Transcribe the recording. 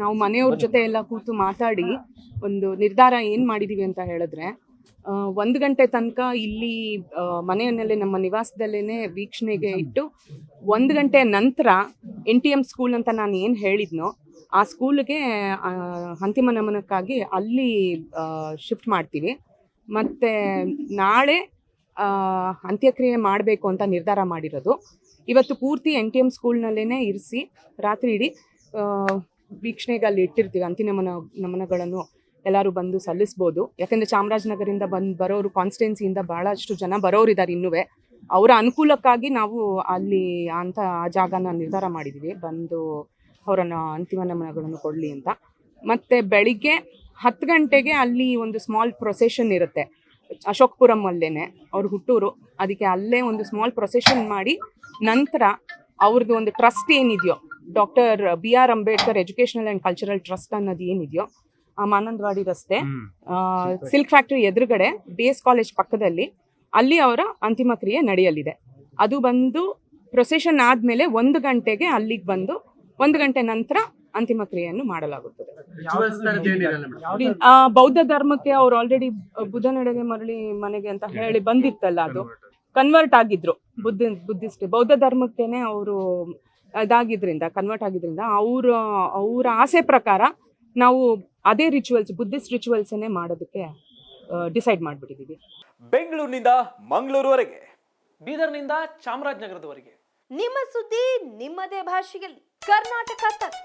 ನಾವು ಮನೆಯವ್ರ ಜೊತೆ ಎಲ್ಲ ಕೂತು ಮಾತಾಡಿ ಒಂದು ನಿರ್ಧಾರ ಏನು ಮಾಡಿದ್ದೀವಿ ಅಂತ ಹೇಳಿದ್ರೆ 1 ಗಂಟೆ ತನಕ ಇಲ್ಲಿ ಮನೆಯಲ್ಲೇ ನಮ್ಮ ನಿವಾಸದಲ್ಲೇ ವೀಕ್ಷಣೆಗೆ ಇಟ್ಟು 1 ಗಂಟೆ ನಂತರ NTM ಸ್ಕೂಲ್ ಅಂತ ನಾನು ಏನು ಹೇಳಿದ್ನೋ ಆ ಸ್ಕೂಲ್ಗೆ ಅಂತಿಮ ನಮನಕ್ಕಾಗಿ ಅಲ್ಲಿ ಶಿಫ್ಟ್ ಮಾಡ್ತೀವಿ. ಮತ್ತು ನಾಳೆ ಅಂತ್ಯಕ್ರಿಯೆ ಮಾಡಬೇಕು ಅಂತ ನಿರ್ಧಾರ ಮಾಡಿರೋದು. ಇವತ್ತು ಪೂರ್ತಿ NTM ಸ್ಕೂಲ್ನಲ್ಲೇ ಇರಿಸಿ ರಾತ್ರಿ ಇಡೀ ವೀಕ್ಷಣೆಗೆ ಅಲ್ಲಿ ಇಟ್ಟಿರ್ತೀವಿ. ಅಂತಿಮ ನಮನಗಳನ್ನು ಎಲ್ಲರೂ ಬಂದು ಸಲ್ಲಿಸ್ಬೋದು. ಯಾಕೆಂದರೆ ಚಾಮರಾಜನಗರದಿಂದ ಬರೋರು ಕಾನ್ಸ್ಟಿಟ್ಯುನ್ಸಿಯಿಂದ ಭಾಳಷ್ಟು ಜನ ಬರೋರಿದ್ದಾರೆ. ಇನ್ನೂ ಅವರ ಅನುಕೂಲಕ್ಕಾಗಿ ನಾವು ಅಲ್ಲಿ ಆ ಜಾಗನ ನಿರ್ಧಾರ ಮಾಡಿದ್ದೀವಿ, ಬಂದು ಅವರನ್ನು ಅಂತಿಮ ನಮನಗಳನ್ನು ಕೊಡಲಿ ಅಂತ. ಮತ್ತು ಬೆಳಿಗ್ಗೆ 10 ಗಂಟೆಗೆ ಅಲ್ಲಿ ಒಂದು ಸ್ಮಾಲ್ ಪ್ರೊಸೆಷನ್ ಇರುತ್ತೆ ಅಶೋಕ್ಪುರಂ ಅಲ್ಲೇ, ಅವ್ರ ಹುಟ್ಟೂರು. ಅದಕ್ಕೆ ಅಲ್ಲೇ ಒಂದು ಸ್ಮಾಲ್ ಪ್ರೊಸೆಷನ್ ಮಾಡಿ ನಂತರ ಅವ್ರದ್ದು ಒಂದು ಟ್ರಸ್ಟ್ ಏನಿದೆಯೋ doctor BR Ambedkar educational and cultural trust ಅನ್ನೋದು ಏನಿದೆಯೋ ಆ ಮಾನಂದವಾಡಿ ರಸ್ತೆ ಸಿಲ್ಕ್ ಫ್ಯಾಕ್ಟ್ರಿ ಎದುರುಗಡೆ BS ಕಾಲೇಜ್ ಪಕ್ಕದಲ್ಲಿ ಅಲ್ಲಿ ಅವರ ಅಂತಿಮ ಕ್ರಿಯೆ ನಡೆಯಲಿದೆ. ಅದು ಬಂದು ಪ್ರೊಸೆಷನ್ ಆದಮೇಲೆ 1 ಗಂಟೆಗೆ ಅಲ್ಲಿಗೆ ಬಂದು 1 ಗಂಟೆ ನಂತರ ಅಂತಿಮ ಕ್ರಿಯೆಯನ್ನು ಮಾಡಲಾಗುತ್ತದೆ. ಬೌದ್ಧ ಧರ್ಮಕ್ಕೆ ಅವ್ರು ಆಲ್ರೆಡಿ ಬುದ್ಧನೆಡೆಗೆ ಮರಳಿ ಮನೆಗೆ ಅಂತ ಹೇಳಿ ಬಂದಿತ್ತಲ್ಲ, ಅದು ಕನ್ವರ್ಟ್ ಆಗಿದ್ರು ಬುದ್ಧಿಸ್ಟ್ ಬೌದ್ಧ ಧರ್ಮಕ್ಕೇನೆ ಅವರು ಕನ್ವರ್ಟ್ ಆಗಿದ್ರಿಂದ ಅವರ ಆಸೆ ಪ್ರಕಾರ ನಾವು ಅದೇ ರಿಚುವಲ್ಸ್ ಬುದ್ಧಿಸ್ಟ್ ರಿಚುವಲ್ಸನ್ನೇ ಮಾಡೋದಕ್ಕೆ ಡಿಸೈಡ್ ಮಾಡಿಬಿಟ್ಟಿದ್ದೀವಿ. ಬೆಂಗಳೂರಿನಿಂದ ಮಂಗಳೂರುವರೆಗೆ, ಬೀದರ್ನಿಂದ ಚಾಮರಾಜನಗರದವರೆಗೆ ನಿಮ್ಮ ಸುದ್ದಿ ನಿಮ್ಮದೇ ಭಾಷೆಯಲ್ಲಿ ಕರ್ನಾಟಕ ತಕ್.